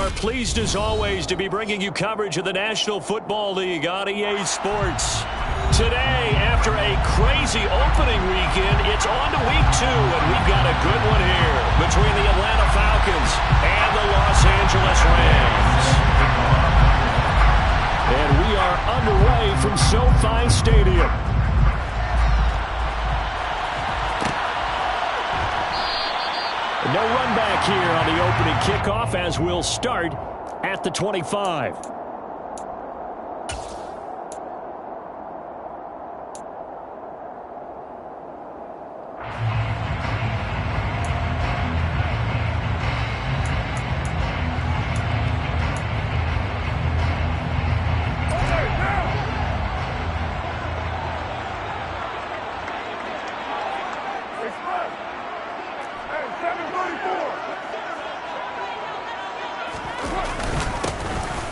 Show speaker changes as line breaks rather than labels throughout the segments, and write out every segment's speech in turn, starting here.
are pleased as always to be bringing you coverage of the National Football League on EA Sports. Today, after a crazy opening weekend, it's on to week 2, and we've got a good one here between the Atlanta Falcons and the Los Angeles Rams. And we are underway from SoFi Stadium. No run back here on the opening kickoff as we'll start at the 25.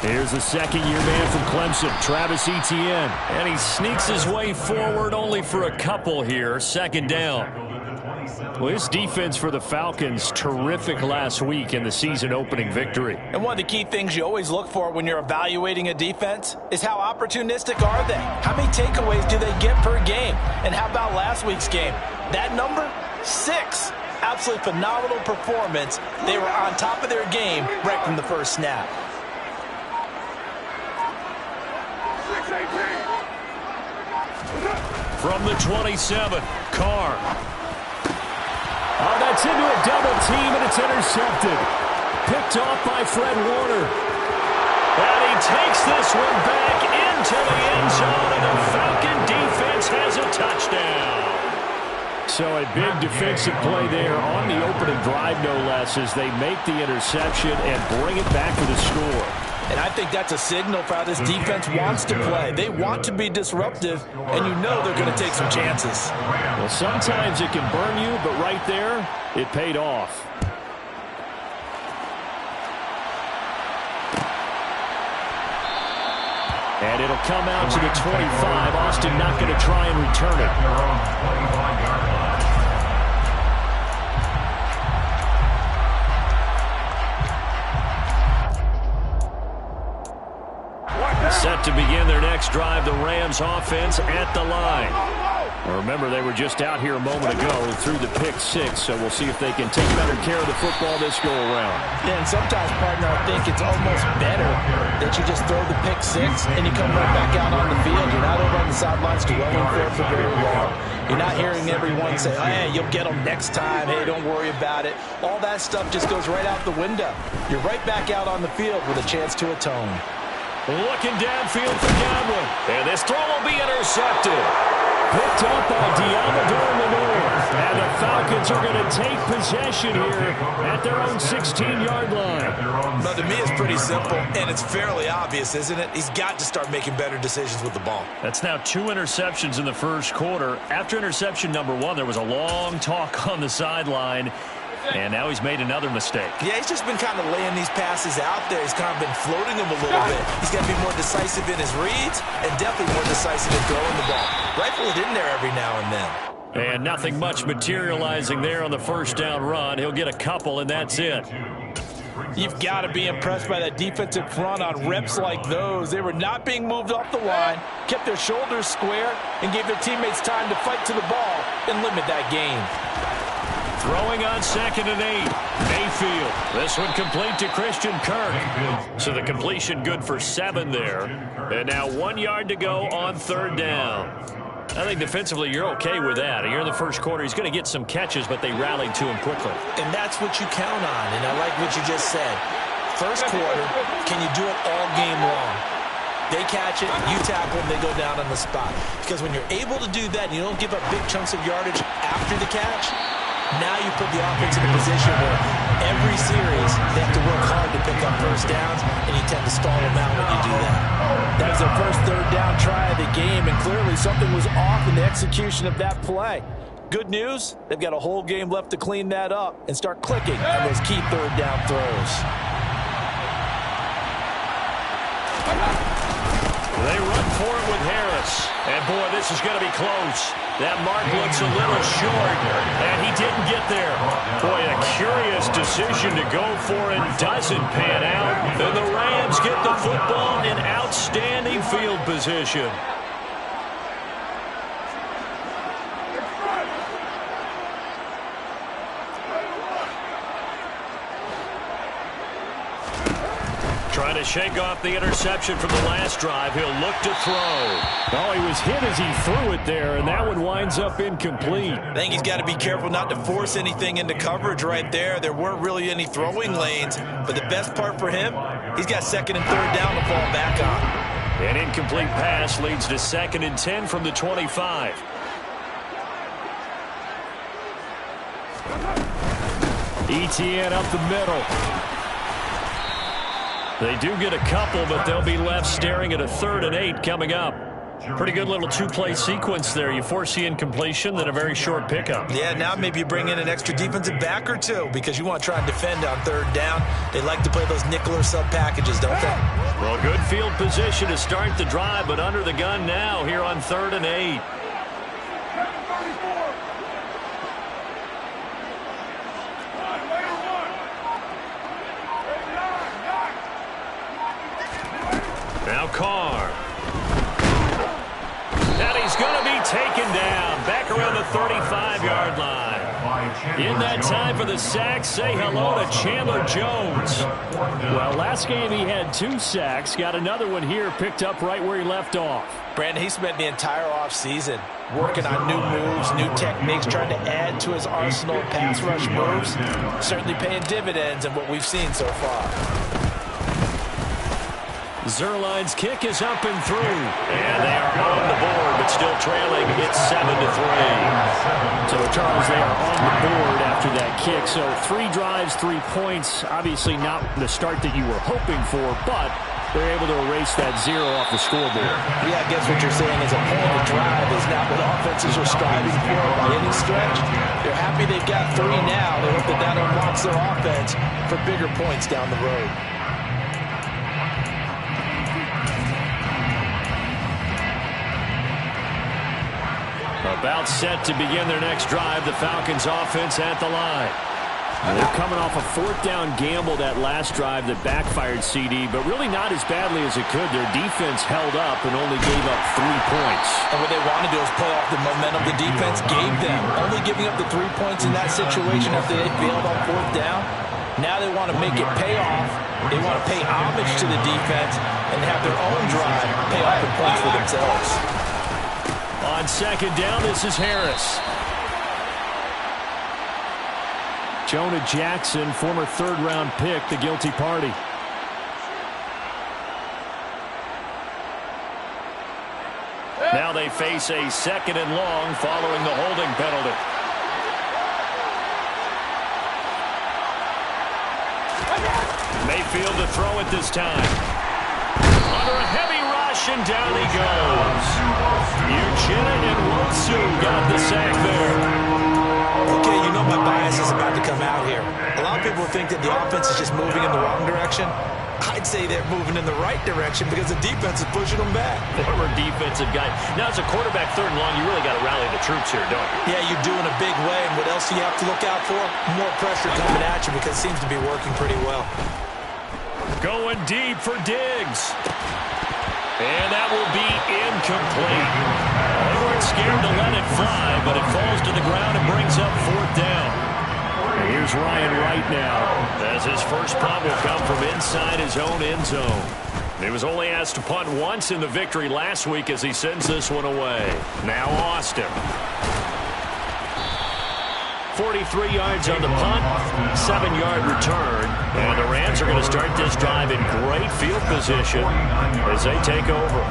Here's the second-year man from Clemson, Travis Etienne. And he sneaks his way forward only for a couple here, second down. Well, this defense for the Falcons, terrific last week in the season-opening victory.
And one of the key things you always look for when you're evaluating a defense is how opportunistic are they? How many takeaways do they get per game? And how about last week's game? That number? 6. Absolutely phenomenal performance. They were on top of their game right from the first snap.
From the 27, Carr. Oh, that's into a double team, and it's intercepted. Picked off by Fred Warner. And he takes this one back into the end zone, and the Falcon defense has a touchdown. So a big defensive play there on the opening drive, no less, as they make the interception and bring it back for the score.
And I think that's a signal for how this defense wants to play. They want to be disruptive, and you know they're going to take some chances.
Well, sometimes it can burn you, but right there, it paid off. And it'll come out to the 25. Austin not going to try and return it. Set to begin their next drive, the Rams offense at the line. Remember, they were just out here a moment ago through the pick 6, so we'll see if they can take better care of the football this go-around.
Yeah, and sometimes, partner, I think it's almost better that you just throw the pick 6 and you come right back out on the field. You're not over on the sidelines dwelling for very long. You're not hearing everyone say, hey, you'll get them next time. Hey, don't worry about it. All that stuff just goes right out the window. You're right back out on the field with a chance to atone.
Looking downfield for Godwin. And this throw will be intercepted. Picked up by Diamador Lenore. And the Falcons are going to take possession here at their own 16-yard line.
But to me, it's pretty simple, and it's fairly obvious, isn't it? He's got to start making better decisions with the ball.
That's now 2 interceptions in the first quarter. After interception number 1, there was a long talk on the sideline. And now he's made another mistake. Yeah, he's just been kind of laying these passes out there. He's kind of been floating them a little bit. He's got to be more decisive in his reads and definitely more decisive in throwing the ball. Rifle it in there every now and then. And nothing much materializing there on the first down run. He'll get a couple, and that's it.
You've got to be impressed by that defensive front on reps like those. They were not being moved off the line, kept their shoulders square, and gave their teammates time to fight to the ball and limit that gain.
Throwing on 2nd and 8. Mayfield. This one complete to Christian Kirk. So the completion good for 7 there. And now 1 yard to go on 3rd down. I think defensively you're okay with that. Here in the first quarter, he's going to get some catches, but they rallied to him quickly.
And that's what you count on, and I like what you just said. First quarter, can you do it all game long? They catch it, you tackle them, they go down on the spot. Because when you're able to do that and you don't give up big chunks of yardage after the catch, now you put the offense in a position where every series they have to work hard to pick up first downs, and you tend to stall them out when you do that. That was their first 3rd down try of the game, and clearly something was off in the execution of that play. Good news, they've got a whole game left to clean that up and start clicking on those key 3rd down throws.
They run for it with Harris. And, boy, this is going to be close. That mark looks a little short, and he didn't get there. Boy, a curious decision to go for and doesn't pan out. And the Rams get the football in outstanding field position. Trying to shake off the interception from the last drive. He'll look to throw.
Oh, he was hit as he threw it there, and that one winds up incomplete.
I think he's got to be careful not to force anything into coverage right there. There weren't really any throwing lanes, but the best part for him, he's got second and third down to fall back on.
An incomplete pass leads to 2nd and 10 from the 25.
ETN up the middle.
They do get a couple, but they'll be left staring at a 3rd and 8 coming up. Pretty good little two-play sequence there. You force the incompletion, then a very short pickup.
Yeah, now maybe you bring in an extra defensive back or two because you want to try and defend on 3rd down. They like to play those nickel or sub packages, don't they?
Well, good field position to start the drive, but under the gun now here on 3rd and 8. Now Carr. And he's going to be taken down back around the 35-yard line. In that time for the sack, say hello to Chandler Jones.
Well, last game he had 2 sacks. Got another one here picked up right where he left off.
Brandon, he spent the entire offseason working on new moves, new techniques, trying to add to his arsenal of pass rush moves. Certainly paying dividends in what we've seen so far.
Zerline's kick is up and through. And they are on the board, but still trailing. It's 7-3.
So, Charles, they are on the board after that kick. So 3 drives, 3 points. Obviously not the start that you were hoping for, but they're able to erase that 0 off the scoreboard.
Yeah, I guess what you're saying is a point of drive is not what offenses are striving for by any stretch. They're happy they've got 3 now. They hope that unlocks their offense for bigger points down the road.
About set to begin their next drive. The Falcons offense at the line.
They're coming off a 4th down gamble that last drive that backfired CD, but really not as badly as it could. Their defense held up and only gave up 3 points.
And what they want to do is play off the momentum the defense gave them. Only giving up the 3 points in that situation after they failed on 4th down. Now they want to make it pay off. They want to pay homage to the defense and have their own drive pay off the points for themselves.
On 2nd down, this is Harris.
Jonah Jackson, former 3rd-round pick, the guilty party.
Now they face a 2nd and long following the holding penalty. Mayfield to throw it this time. Under a heavy rush, and down he goes. Uchenna and Wosu got the sack there.
Okay, you know my bias is about to come out here. A lot of people think that the offense is just moving in the wrong direction. I'd say they're moving in the right direction because the defense is pushing them back.
Former defensive guy. Now, as a quarterback 3rd and long, you really got to rally the troops here, don't you?
Yeah, you do in a big way. And what else do you have to look out for? More pressure coming at you because it seems to be working pretty well.
Going deep for Diggs. And that will be incomplete. They weren't scared to let it fly, but it falls to the ground and brings up 4th down.
And here's Ryan Wright now.
As his first punt will come from inside his own end zone. He was only asked to punt once in the victory last week as he sends this one away. Now Austin. 43 yards on the punt, 7-yard return. And the Rams are going to start this drive in great field position as they take over.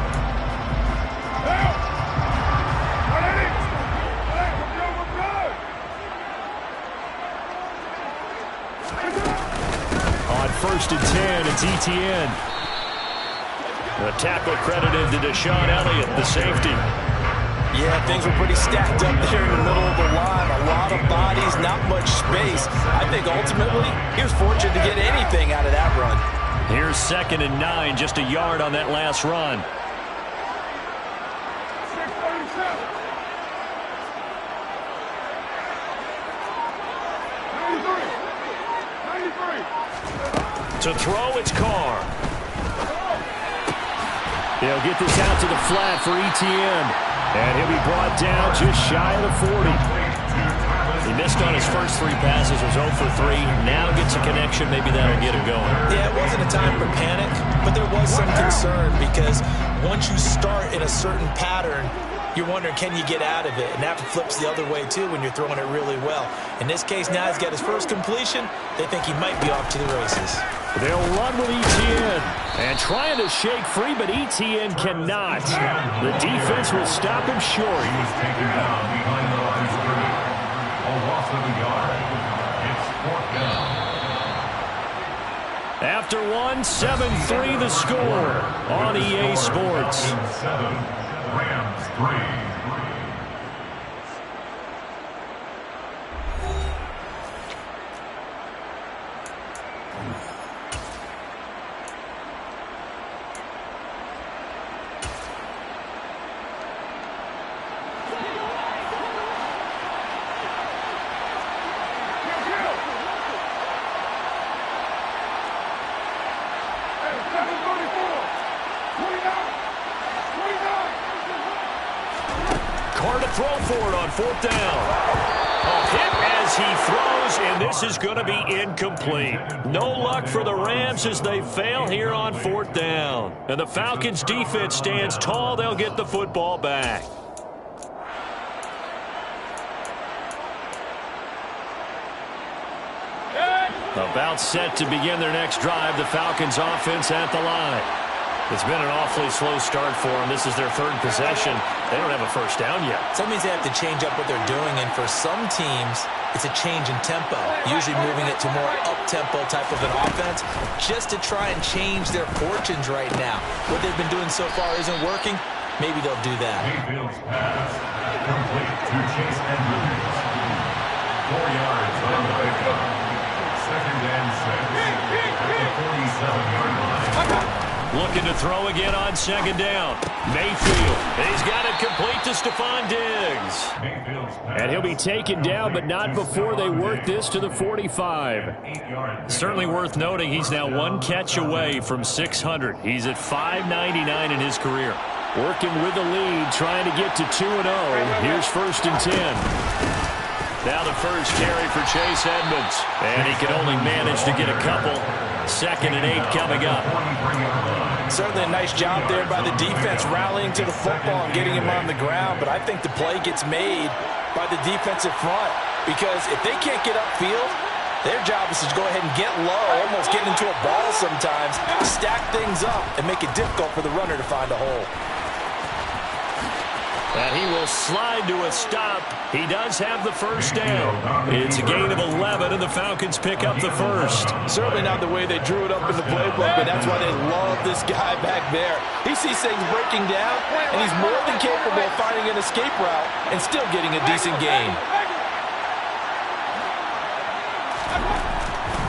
On 1st and 10, it's ETN.
The tackle credited to Deshaun Elliott, the safety.
Yeah, things were pretty stacked up there in the middle of the line. A lot of bodies, not much space. I think ultimately he was fortunate to get anything out of that run.
Here's 2nd and 9, just a yard on that last run. To throw, it's Carr.
They'll get this out to the flat for ETN. And he'll be brought down just shy of the 40.
He missed on his first 3 passes, was 0 for 3. Now gets a connection. Maybe that'll get him going.
Yeah, it wasn't a time for panic, but there was some concern because once you start in a certain pattern, you're wondering, can you get out of it? And that flips the other way, too, when you're throwing it really well. In this case, now he's got his first completion. They think he might be off to the races.
They'll run with ETN. And trying to shake free, but ETN cannot. The defense will stop him short.
He was taken down behind the line of scrimmage. A loss of a yard. It's 4th down.
After 1, 7-3 the score on EA Sports.
7, Rams 3.
Carr to throw for it on 4th down. A hit as he throws, and this is going to be incomplete. No luck for the Rams as they fail here on 4th down. And the Falcons' defense stands tall. They'll get the football back. About set to begin their next drive, the Falcons offense at the line. It's been an awfully slow start for them. This is their 3rd possession. They don't have a first down yet.
So that means they have to change up what they're doing, and for some teams, it's a change in tempo, usually moving it to more up-tempo type of an offense just to try and change their fortunes right now. What they've been doing so far isn't working. Maybe they'll do that.
Mayfield's pass complete to Chase Edmonds. 4 yards on the pickup. 2nd and 6 at the 47-yard line.
Looking to throw again on 2nd down. Mayfield. He's got it complete to Stephon Diggs.
And he'll be taken down, but not before they work this to the 45.
Certainly worth noting he's now 1 catch away from 600. He's at 599 in his career.
Working with the lead, trying to get to 2-0. Here's 1st and 10.
Now the first carry for Chase Edmonds. And he can only manage to get a couple. 2nd and 8 coming up.
Certainly a nice job there by the defense rallying to the football and getting him on the ground. But I think the play gets made by the defensive front. Because if they can't get upfield, their job is to go ahead and get low, almost get into a ball sometimes, stack things up, and make it difficult for the runner to find a hole.
And he will slide to a stop. He does have the first down. It's a gain of 11, and the Falcons pick up the first.
Certainly not the way they drew it up in the playbook, but that's why they love this guy back there. He sees things breaking down, and he's more than capable of finding an escape route and still getting a decent gain.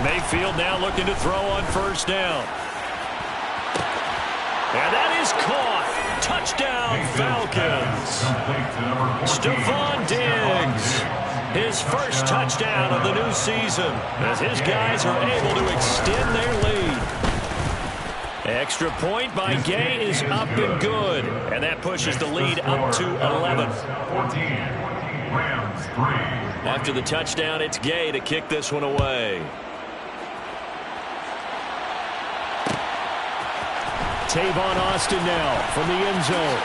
Mayfield now looking to throw on 1st down. And that is caught. Touchdown, Falcons. Stephon Diggs. His first touchdown of the new season as his guys are able to extend their lead. Extra point by Gay is up and good. And that pushes the lead up to 11.
14, Rams 3.
After the touchdown, it's Gay to kick this one away.
Tavon Austin now from the end zone.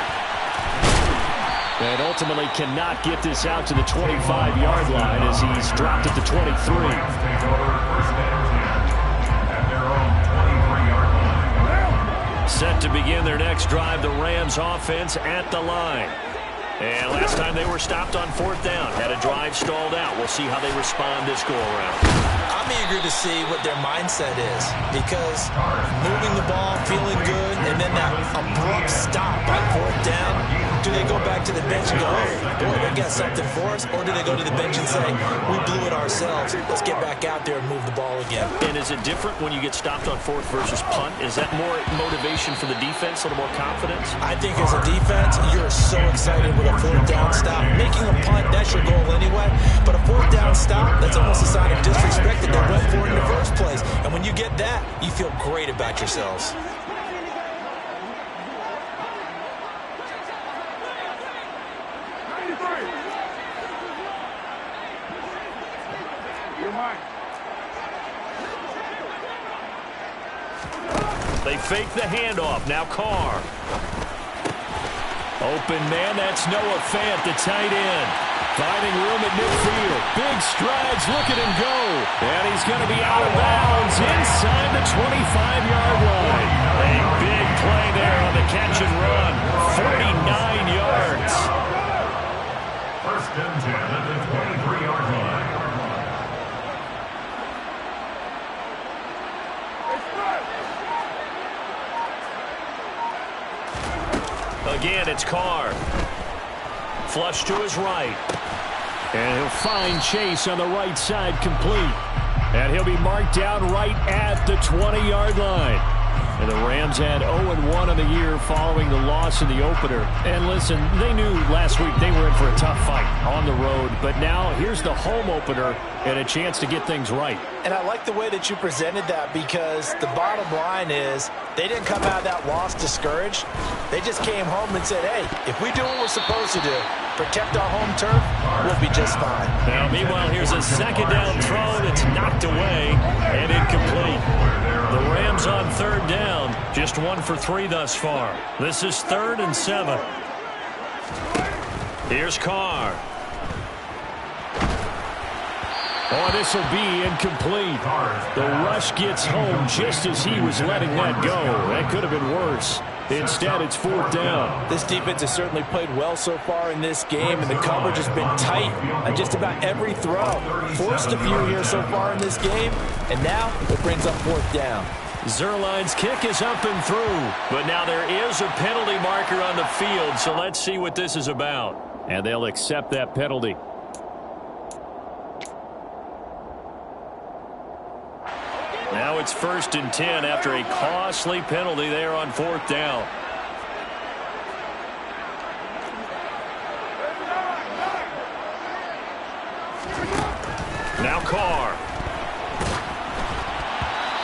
And ultimately cannot get this out to the 25-yard line as he's dropped at the 23.
Set to begin their next drive, the Rams offense at the line. And last time they were stopped on 4th down, had a drive stalled out. We'll see how they respond this go-around.
I'm eager to see what their mindset is because moving the ball, feeling good, and then that abrupt stop on 4th down, do they go back to the bench and go, oh, boy, they got something for us? Or do they go to the bench and say, we blew it ourselves. Let's get back out there and move the ball again.
And is it different when you get stopped on fourth versus punt? Is that more motivation for the defense, a little more confidence?
I think as a defense, you're so excited with a fourth down stop. Making a punt, that's your goal anyway. But a fourth down stop, that's almost a sign of disrespect that they went for it in the first place. And when you get that, you feel great about yourselves.
They fake the handoff. Now Carr. Open man. That's Noah Fant, the tight end. Finding room at midfield. Big strides. Look at him go. And he's going to be out of bounds inside the 25-yard line. A big play there on the catch and run. 49 yards.
First and 10 at the 23-yard line.
Again, it's Carr. Flush to his right. And he'll find Chase on the right side complete. And he'll be marked down right at the 20-yard line. And the Rams had 0-1 on the year following the loss in the opener. And listen, they knew last week they were in for a tough fight on the road. But now here's the home opener and a chance to get things right.
And I like the way that you presented that, because the bottom line is they didn't come out of that loss discouraged. They just came home and said, hey, if we do what we're supposed to do, protect our home turf, we'll be just fine.
Now, meanwhile, here's a second down throw that's knocked away and incomplete. The Rams on third down, just 1 for 3 thus far. This is 3rd and 7. Here's Carr. Oh, this will be incomplete. The rush gets home just as he was letting that go. That could have been worse. Instead, it's 4th down.
This defense has certainly played well so far in this game, and the coverage has been tight on just about every throw. Forced a few here so far in this game, and now it brings up 4th down.
Zerline's kick is up and through, but now there is a penalty marker on the field, so let's see what this is about. And they'll accept that penalty. Now it's 1st and 10 after a costly penalty there on 4th down. Now Carr.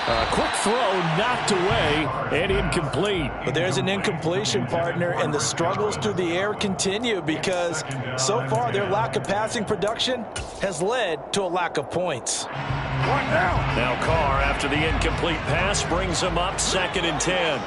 A quick throw knocked away and incomplete.
But there's an incompletion, partner, and the struggles through the air continue because so far their lack of passing production has led to a lack of points.
Now Carr, after the incomplete pass, brings him up 2nd and 10.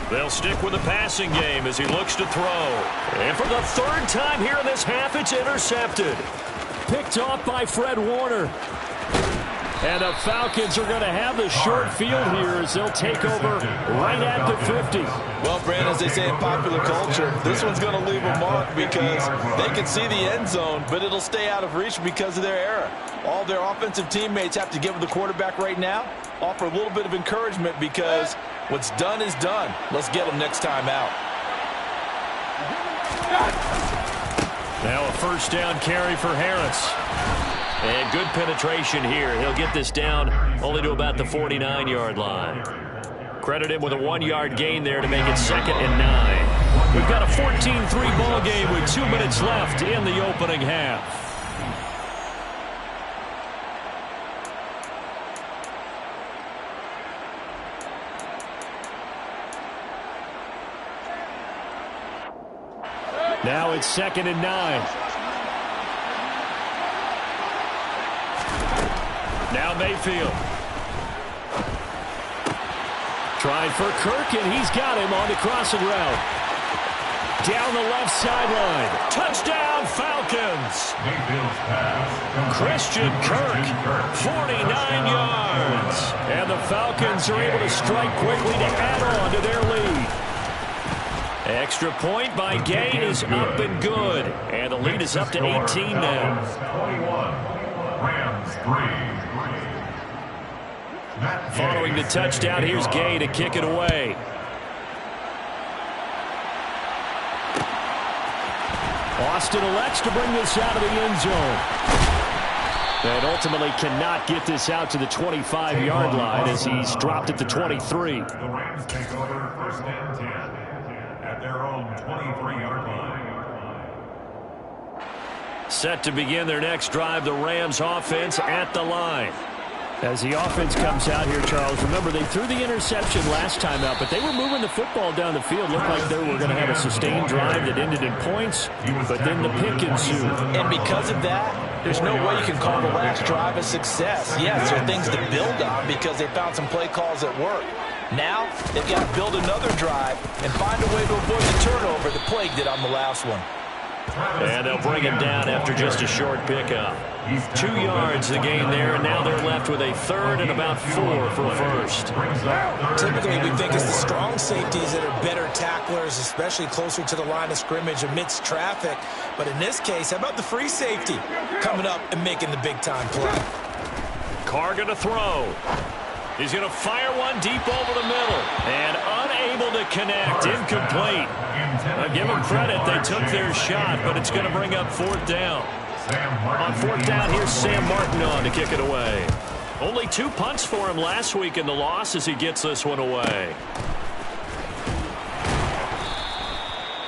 They'll stick with the passing game as he looks to throw. And for the 3rd time here in this half, it's intercepted. Picked off by Fred Warner. And the Falcons are going to have the short field here as they'll take over right at the 50.
Well, Brandon, as they say in popular culture, this one's going to leave a mark because they can see the end zone, but it'll stay out of reach because of their error. All their offensive teammates have to give the quarterback right now, offer a little bit of encouragement because what's done is done. Let's get them next time out.
Now a 1st down carry for Harris. And good penetration here. He'll get this down only to about the 49-yard line. Credit him with a 1-yard gain there to make it 2nd and 9. We've got a 14-3 ball game with 2 minutes left in the opening half. Now it's 2nd and 9. Now Mayfield. Trying for Kirk, and he's got him on the crossing route. down the left sideline. Touchdown, Falcons. Christian Kirk, 49 yards. And the Falcons are able to strike quickly to add on to their lead. Extra point by Gay is up and good. And the lead is up to 18 now. Following the touchdown, here's Gay to kick it away. Austin elects to bring this out of the end zone. And ultimately cannot get this out to the 25-yard line as he's dropped at the 23.
The Rams take over first and 10 at their own 23-yard line.
Set to begin their next drive, the Rams offense at the line.
As the offense comes out here, Charles, remember they threw the interception last time out, but they were moving the football down the field. Looked like they were going to have a sustained drive that ended in points, but then the pick ensued.
And because of that, there's no way you can call the last drive a success. Yes, there are things to build on because they found some play calls that work. Now, they've got to build another drive and find a way to avoid the turnover that plagued it on the last one.
And they'll bring him down after just a short pickup. 2 yards the gain there, and now they're left with a third and about 4 for first.
Typically, we think it's the strong safeties that are better tacklers, especially closer to the line of scrimmage amidst traffic. But in this case, how about the free safety coming up and making the big-time play?
Carr going to throw. He's going to fire one deep over the middle. And unable to connect. Incomplete. I'll give them credit. They took their shot, but it's going to bring up fourth down. On fourth down, here's Sam Martin on to kick it away. Only 2 punts for him last week in the loss as he gets this one away.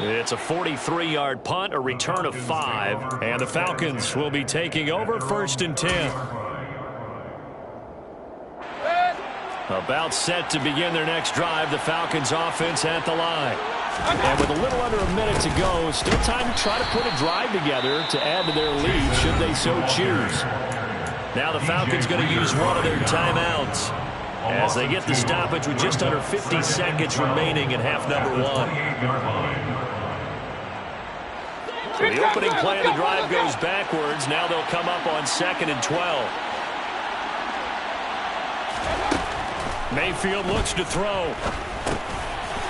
It's a 43-yard punt, a return of 5, and the Falcons will be taking over first and 10. About set to begin their next drive, the Falcons offense at the line. And with a little under a minute to go, still time to try to put a drive together to add to their lead should they so choose. Now the Falcons going to use one of their timeouts as they get the stoppage with just under 50 seconds remaining in half number 1. So the opening play of the drive goes backwards. Now they'll come up on 2nd and 12. Mayfield looks to throw.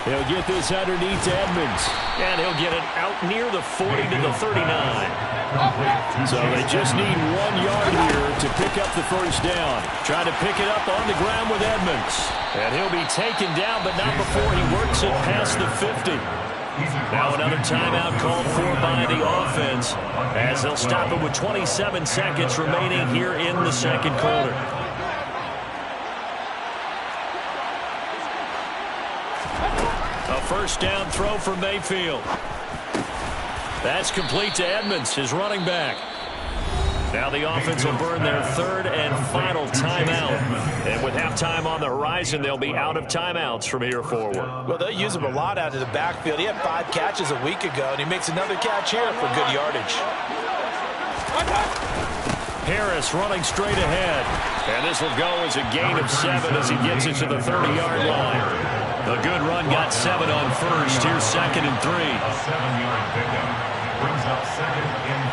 He'll get this underneath to Edmonds. And he'll get it out near the 40 to the 39. So they just need 1 yard here to pick up the first down. Trying to pick it up on the ground with Edmonds. And he'll be taken down, but not before he works it past the 50. Now another timeout called for by the offense as they'll stop it with 27 seconds remaining here in the second quarter. A first down throw for Mayfield. That's complete to Edmonds, his running back. Now the offense will burn their third and final timeout. And with halftime on the horizon, they'll be out of timeouts from here forward.
Well, they'll use him a lot out of the backfield. He had 5 catches a week ago, and he makes another catch here for good yardage.
Harris running straight ahead. And this will go as a gain of 7 as he gets it to the 30-yard line. A good run got 7 on first. Here's 2nd and 3.
A 7-yard pickup brings up 2nd and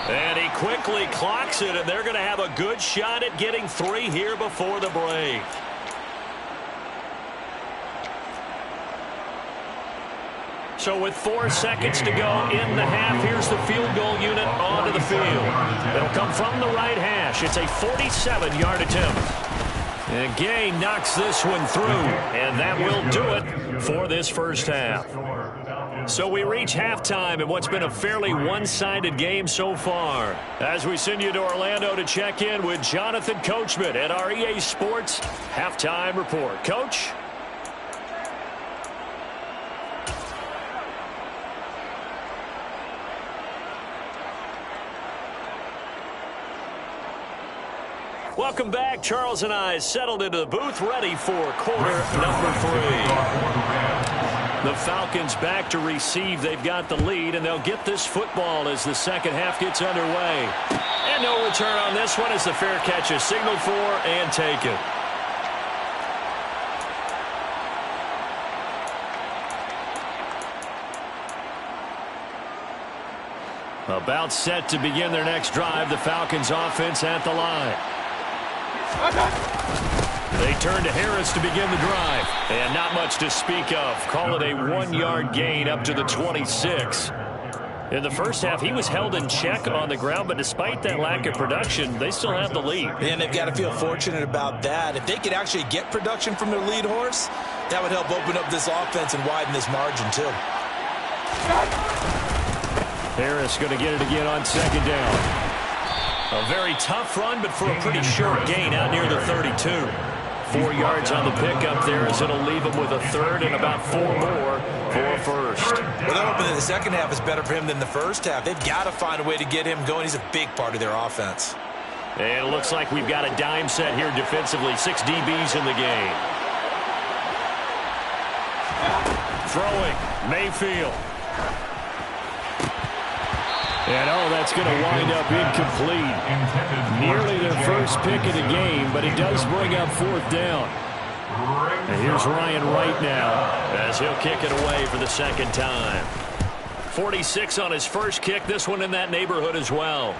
3.
And he quickly clocks it, and they're going to have a good shot at getting 3 here before the break. So with 4 seconds to go in the half, here's the field goal unit onto the field. It'll come from the right hash. It's a 47-yard attempt. And Gay knocks this one through, and that will do it for this first half. So we reach halftime in what's been a fairly one-sided game so far. As we send you to Orlando to check in with Jonathan Coachman at our EA Sports Halftime Report. Coach? Welcome back. Charles and I settled into the booth, ready for quarter number 3. The Falcons back to receive. They've got the lead, and they'll get this football as the second half gets underway. And no return on this one as the fair catch is signaled for and taken.
About set to begin their next drive. The Falcons offense at the line. They turn to Harris to begin the drive. And not much to speak of. Call it a 1-yard gain up to the 26. In the first half, he was held in check on the ground, but despite that lack of production, they still have the lead.
And they've got to feel fortunate about that. If they could actually get production from their lead horse, that would help open up this offense and widen this margin, too.
Harris going to get it again on second down. A very tough run, but for a pretty short gain out near the 32. 4 yards on the pickup there as it'll leave him with a third and about 4 more for a first.
Well, they're hoping that the second half is better for him than the first half. They've got to find a way to get him going. He's a big part of their offense.
And it looks like we've got a dime set here defensively. 6 DBs in the game. Throwing, Mayfield. And, that's going to wind up incomplete. Nearly their first pick of the game, but it does bring up 4th down. And here's Ryan Wright now as he'll kick it away for the second time. 46 on his first kick. This one in that neighborhood as well.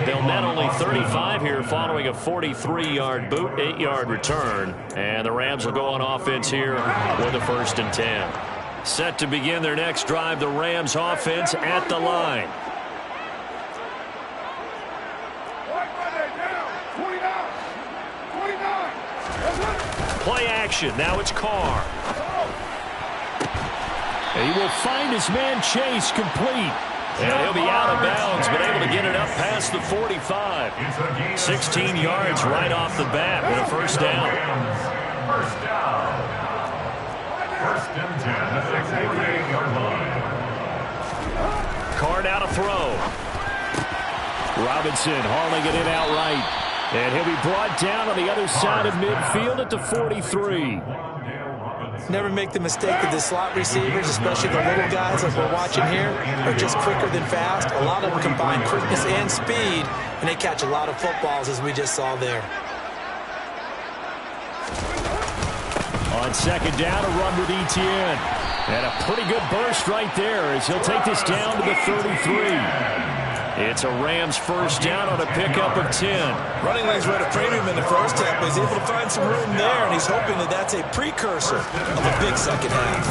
They'll net only 35 here following a 43-yard boot, 8-yard return. And the Rams will go on offense here with a 1st and 10. Set to begin their next drive, the Rams offense at the line. Play action. Now it's Carr. And he will find his man Chase complete. And he'll be out of bounds, but able to get it up past the 45. 16 yards right off the bat with a 1st down.
First down. 1st and 10 at the 48-yard line.
Carr now to throw. Robinson hauling it in outright. And he'll be brought down on the other side of midfield at the 43.
Never make the mistake that the slot receivers, especially the little guys like we're watching here, are just quicker than fast. A lot of them combine quickness and speed, and they catch a lot of footballs, as we just saw there.
On second down, a run with Etienne. And a pretty good burst right there as he'll take this down to the 33. It's a Rams 1st down on a pickup of 10.
Running lanes were at a premium in the first half, but he's able to find some room there, and he's hoping that that's a precursor of a big second half.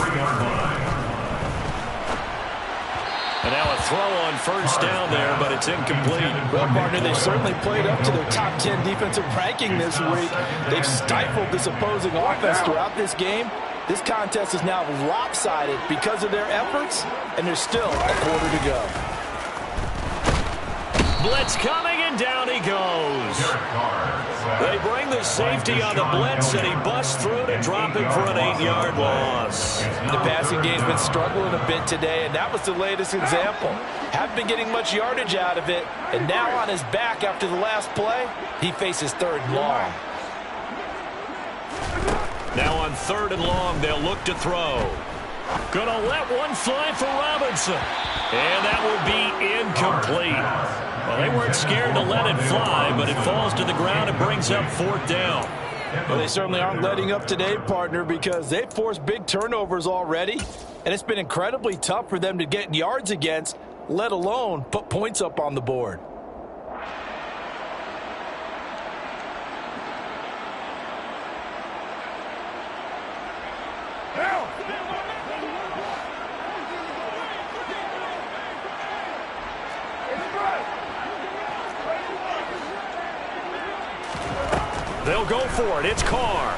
And now a throw on 1st down there, but it's incomplete.
Well, partner, they've certainly played up to their top 10 defensive ranking this week. They've stifled this opposing offense throughout this game. This contest is now lopsided because of their efforts, and there's still a quarter to go.
Blitz coming, and down he goes. They bring the safety on the blitz, and he busts through to drop him for an 8-yard loss.
The passing game's been struggling a bit today, and that was the latest example. Haven't been getting much yardage out of it, and now on his back after the last play, he faces 3rd and long.
Now on 3rd and long, they'll look to throw. Gonna let one fly for Robinson. And that will be incomplete. Well, they weren't scared to let it fly, but it falls to the ground and brings up 4th down.
Well, they certainly aren't letting up today, partner, because they've forced big turnovers already, and it's been incredibly tough for them to get yards against, let alone put points up on the board.
They'll go for it. It's Carr.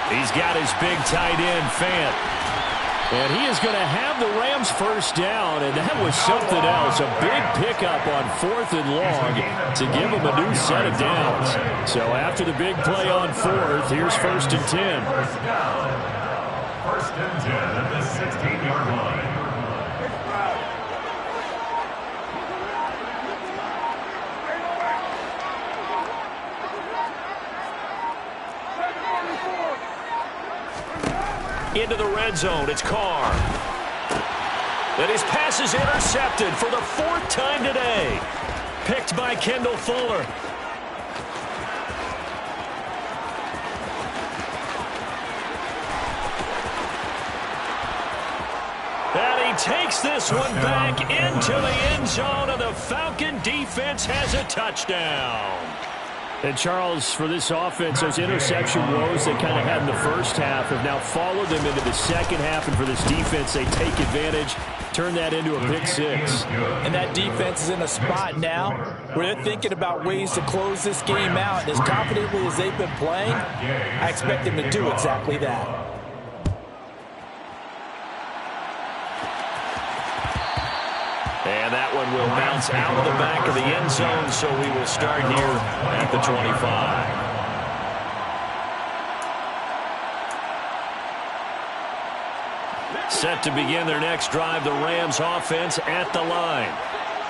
He's got his big tight end, Fant. And he is going to have the Rams 1st down, and that was something else. A big pickup on 4th and long to give him a new set of downs. So after the big play on 4th, here's 1st and 10.
1st down. 1st and 10 at the 16-yard line.
Into the red zone, it's Carr. And his pass is intercepted for the 4th time today. Picked by Kendall Fuller.
he takes this one back into the end zone, and the Falcon defense has a touchdown.
And, Charles, for this offense, those interception woes they kind of had in the first half have now followed them into the second half. And for this defense, they take advantage, turn that into a pick six.
And that defense is in a spot now where they're thinking about ways to close this game out. And as confidently as they've been playing, I expect them to do exactly that.
And that one will bounce out of the back of the end zone, so we will start here at the 25. Set to begin their next drive, the Rams offense at the line.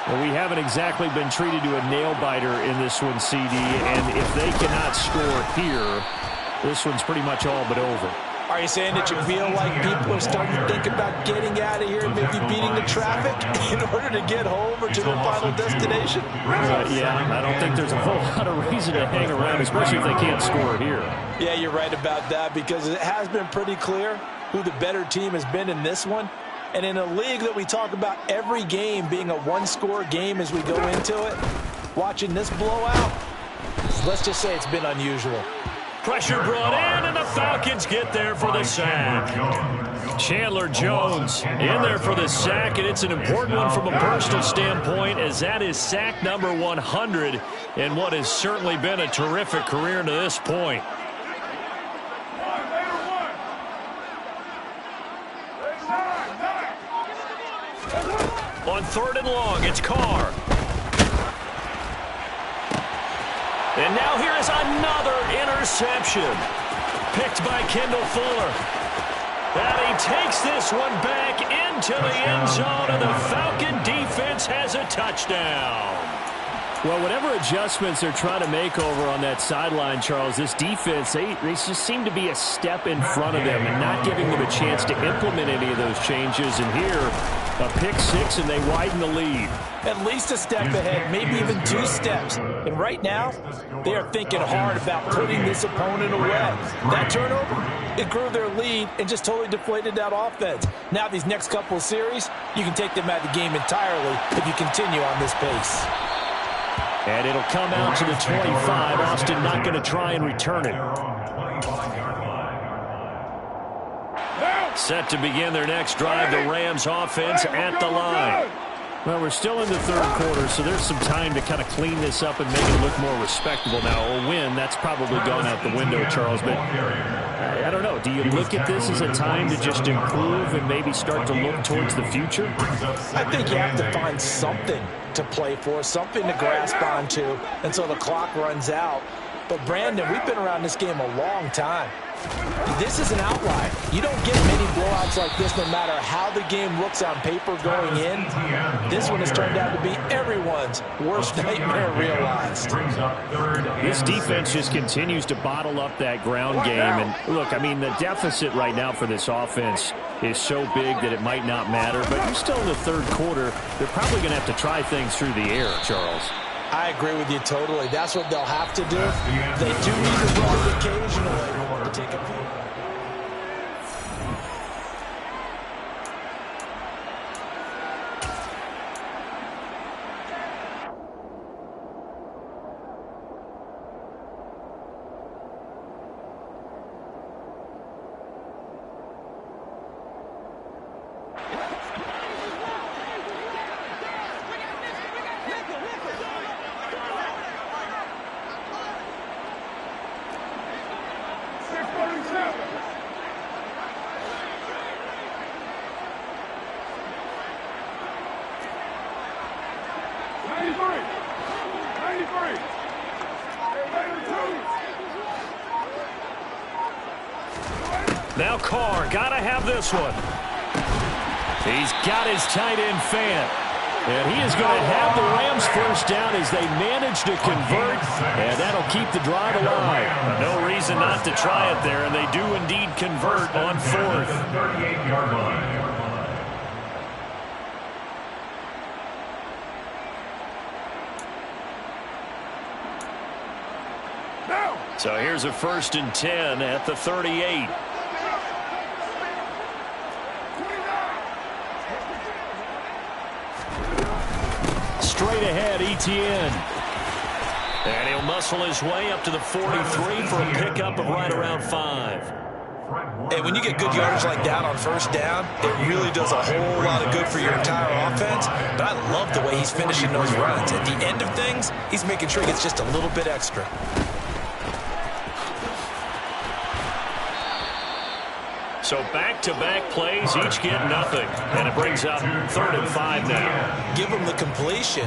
Well, we haven't exactly been treated to a nail-biter in this one, CD, and if they cannot score here, this one's pretty much all but over.
Are you saying that you feel like people are starting to think about getting out of here and maybe beating the traffic in order to get home or to their final destination?
Yeah, I don't think there's a whole lot of reason to hang around, especially if they can't score here.
Yeah, you're right about that, because it has been pretty clear who the better team has been in this one. And in a league that we talk about every game being a one-score game as we go into it, watching this blowout, let's just say it's been unusual.
Pressure brought in, and the Falcons get there for the sack. Chandler Jones in there for the sack, and it's an important one from a personal standpoint, as that is sack number 100 in what has certainly been a terrific career to this point. On 3rd and long, it's Carr. And now here is another interception. Picked by Kendall Fuller. And he takes this one back into the end zone, and the Falcon defense has a touchdown.
Well, whatever adjustments they're trying to make over on that sideline, Charles, this defense, they just seem to be a step in front of them and not giving them a chance to implement any of those changes. And here, a pick six, and they widen the lead.
At least a step ahead, maybe even 2 steps. And right now, they are thinking hard about putting this opponent away. That turnover, it grew their lead and just totally deflated that offense. Now these next couple of series, you can take them out of the game entirely if you continue on this pace.
And it'll come out to the 25. Austin not going to try and return it.
Set to begin their next drive, the Rams offense at the line.
Well, we're still in the 3rd quarter, so there's some time to kind of clean this up and make it look more respectable. Now, a win, that's probably gone out the window, Charles, but I don't know. Do you look at this as a time to just improve and maybe start to look towards the future?
I think you have to find something to play for, something to grasp onto until the clock runs out. But, Brandon, we've been around this game a long time. This is an outlier. You don't get many blowouts like this no matter how the game looks on paper going in. This one has turned out to be everyone's worst nightmare realized.
This defense just continues to bottle up that ground game. And, look, I mean, the deficit right now for this offense is so big that it might not matter. But you're still in the 3rd quarter. They're probably going to have to try things through the air, Charles.
I agree with you totally. That's what they'll have to do. They do need to run it occasionally to take a peek.
Now Carr, gotta have this one. He's got his tight end fan. And he is going to have the Rams first down as they manage to convert, and that'll keep the drive alive. No reason not to try it there, and they do indeed convert on 4th.
38-yard line.
So here's a 1st and 10 at the 38.
straight ahead, Etienne.
And he'll muscle his way up to the 43 for a pickup of right around 5.
Hey, when you get good yardage like that on first down, it really does a whole lot of good for your entire offense. But I love the way he's finishing those runs. At the end of things, he's making sure he gets just a little bit extra.
So back-to-back plays, each get nothing. And it brings up 3rd and 5 now.
Give him the completion,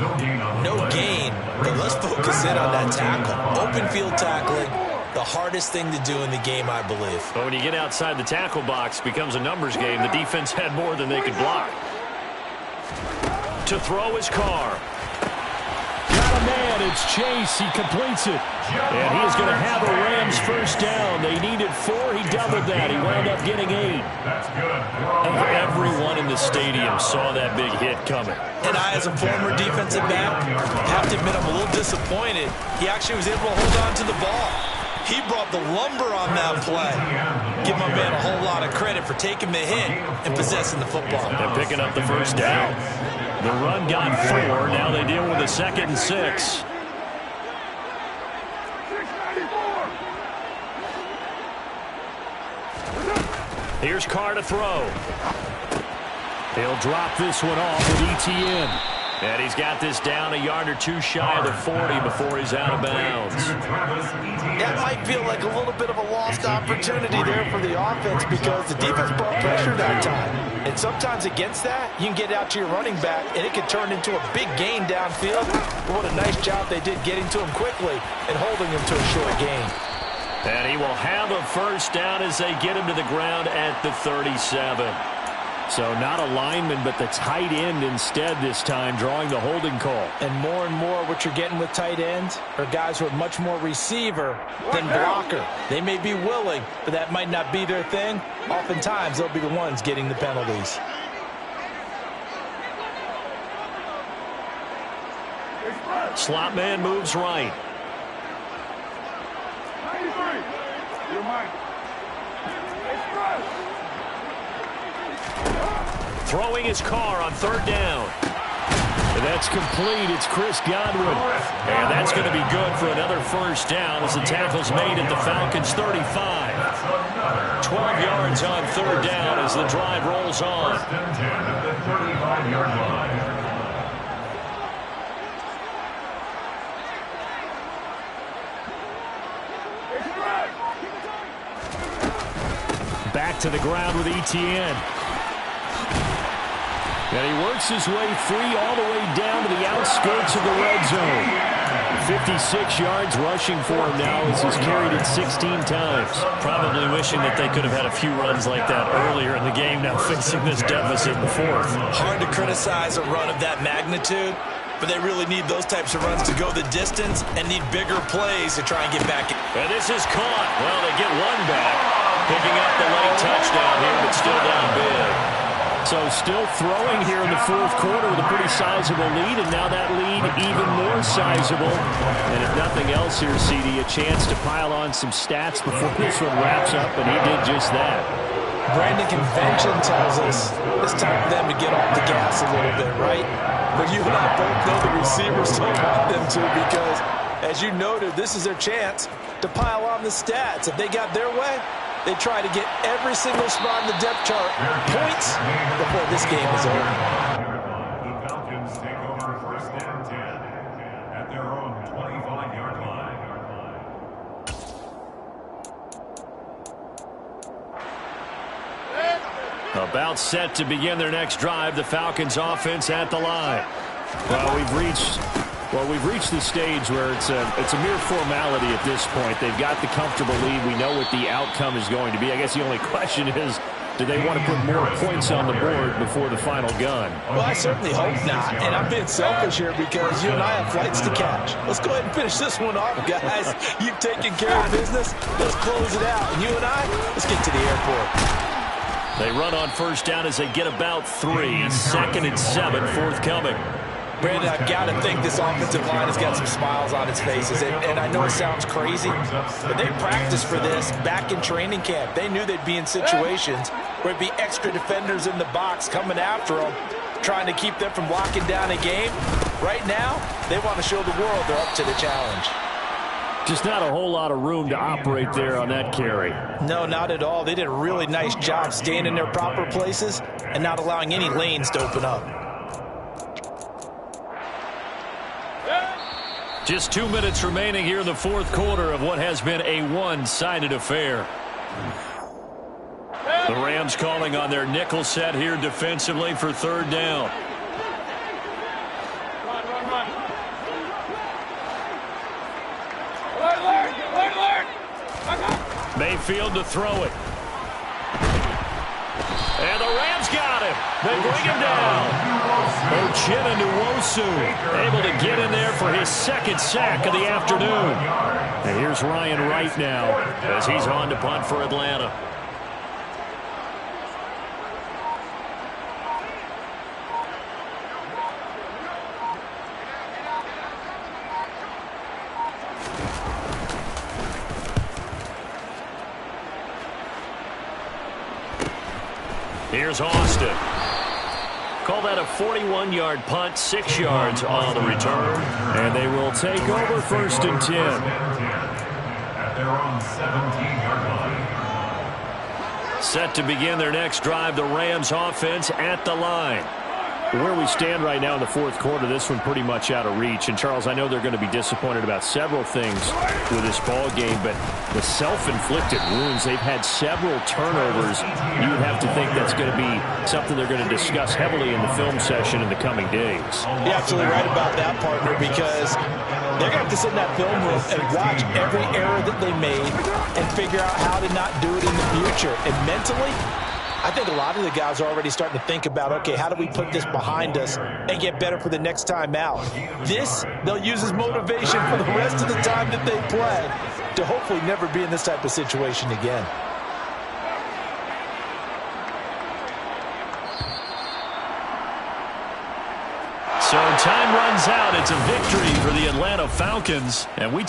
no gain. But let's focus in on that tackle. Open field tackling, the hardest thing to do in the game, I believe.
But when you get outside the tackle box, it becomes a numbers game. The defense had more than they could block. To throw his Carr.
Got a man. It's Chase. He completes it. And he is going to have a Rams first down. They needed 4. He doubled that. He wound up getting 8.
Everyone in the stadium saw that big hit coming.
And I, as a former defensive back, have to admit I'm a little disappointed. He actually was able to hold on to the ball. He brought the lumber on that play. Give my man a whole lot of credit for taking the hit and possessing the football.
And picking up the first down. The run got 4. Now they deal with a 2nd and 6. Here's Carr to throw.
He'll drop this one off with Etienne.
And he's got this down a yard or 2 shy of the 40 before he's out of bounds.
That might feel like a little bit of a lost opportunity there for the offense because the defense brought pressure that time. And sometimes against that, you can get out to your running back, and it can turn into a big gain downfield. But what a nice job they did getting to him quickly and holding him to a short gain.
And he will have a first down as they get him to the ground at the 37.
So not a lineman, but the tight end instead this time, drawing the holding call.
And more what you're getting with tight ends are guys who are much more receiver than blocker. They may be willing, but that might not be their thing. Oftentimes, they'll be the ones getting the penalties.
Slot man moves right. Throwing his Carr on 3rd down.
And that's complete. It's Chris Godwin.
And that's going to be good for another first down as the tackle's made at the Falcons' 35. 12 yards on 3rd down as the drive rolls on.
Back to the ground with Etienne. And he works his way free all the way down to the outskirts of the red zone. 56 yards rushing for him now as he's carried it 16 times.
Probably wishing that they could have had a few runs like that earlier in the game, now facing this deficit in the 4th.
Hard to criticize a run of that magnitude, but they really need those types of runs to go the distance and need bigger plays to try and get back.
And this is caught. Well, they get one back. Picking up the late touchdown here, but still down big.
So still throwing here in the 4th quarter with a pretty sizable lead, and now that lead even more sizable. And if nothing else here, CD, a chance to pile on some stats before this one wraps up, and he did just that.
Brandon, convention tells us it's time for them to get off the gas a little bit, right? But you and I both know the receivers don't want them to because, as you noted, this is their chance to pile on the stats. If they got their way, they try to get every single spot in the depth chart points before this game is over.
The Falcons take over 1st and 10 at their own 25-yard line.
About set to begin their next drive, the Falcons offense at the line.
Well, we've reached the stage where it's a mere formality at this point. They've got the comfortable lead. We know what the outcome is going to be. I guess the only question is, do they want to put more points on the board before the final gun?
Well, I certainly hope not. And I'm being selfish here because you and I have flights to catch. Let's go ahead and finish this one off, guys. You've taken care of business. Let's close it out. And you and I, let's get to the airport.
They run on first down as they get about 3. 2nd and 7 forthcoming.
Brandon, I've got to think this offensive line has got some smiles on its faces. And I know it sounds crazy, but they practiced for this back in training camp. They knew they'd be in situations where it'd be extra defenders in the box coming after them, trying to keep them from locking down a game. Right now, they want to show the world they're up to the challenge.
Just not a whole lot of room to operate there on that carry.
No, not at all. They did a really nice job staying in their proper places and not allowing any lanes to open up.
Just 2 minutes remaining here in the fourth quarter of what has been a one-sided affair. The Rams calling on their nickel set here defensively for third down. Mayfield to throw it. And the Rams got him. They bring him down. Uchenna-Nwosu able to get in there for his second sack of the afternoon. And here's Ryan Wright now as he's on to punt for Atlanta. Here's Austin. Call that a 41-yard punt, 6 yards on the return. And they will take over first and 10.
At their own 17-yard line.
Set to begin their next drive, the Rams offense at the line.
Where we stand right now in the fourth quarter, this one pretty much out of reach. And, Charles, I know they're going to be disappointed about several things with this ball game, but the self-inflicted wounds, they've had several turnovers. You would have to think that's going to be something they're going to discuss heavily in the film session in the coming days.
You're absolutely right about that, partner, because they're going to have to sit in that film room and watch every error that they made and figure out how to not do it in the future. And mentally, I think a lot of the guys are already starting to think about, okay, how do we put this behind us and get better for the next time out? This, they'll use as motivation for the rest of the time that they play to hopefully never be in this type of situation again.
So time runs out. It's a victory for the Atlanta Falcons. And we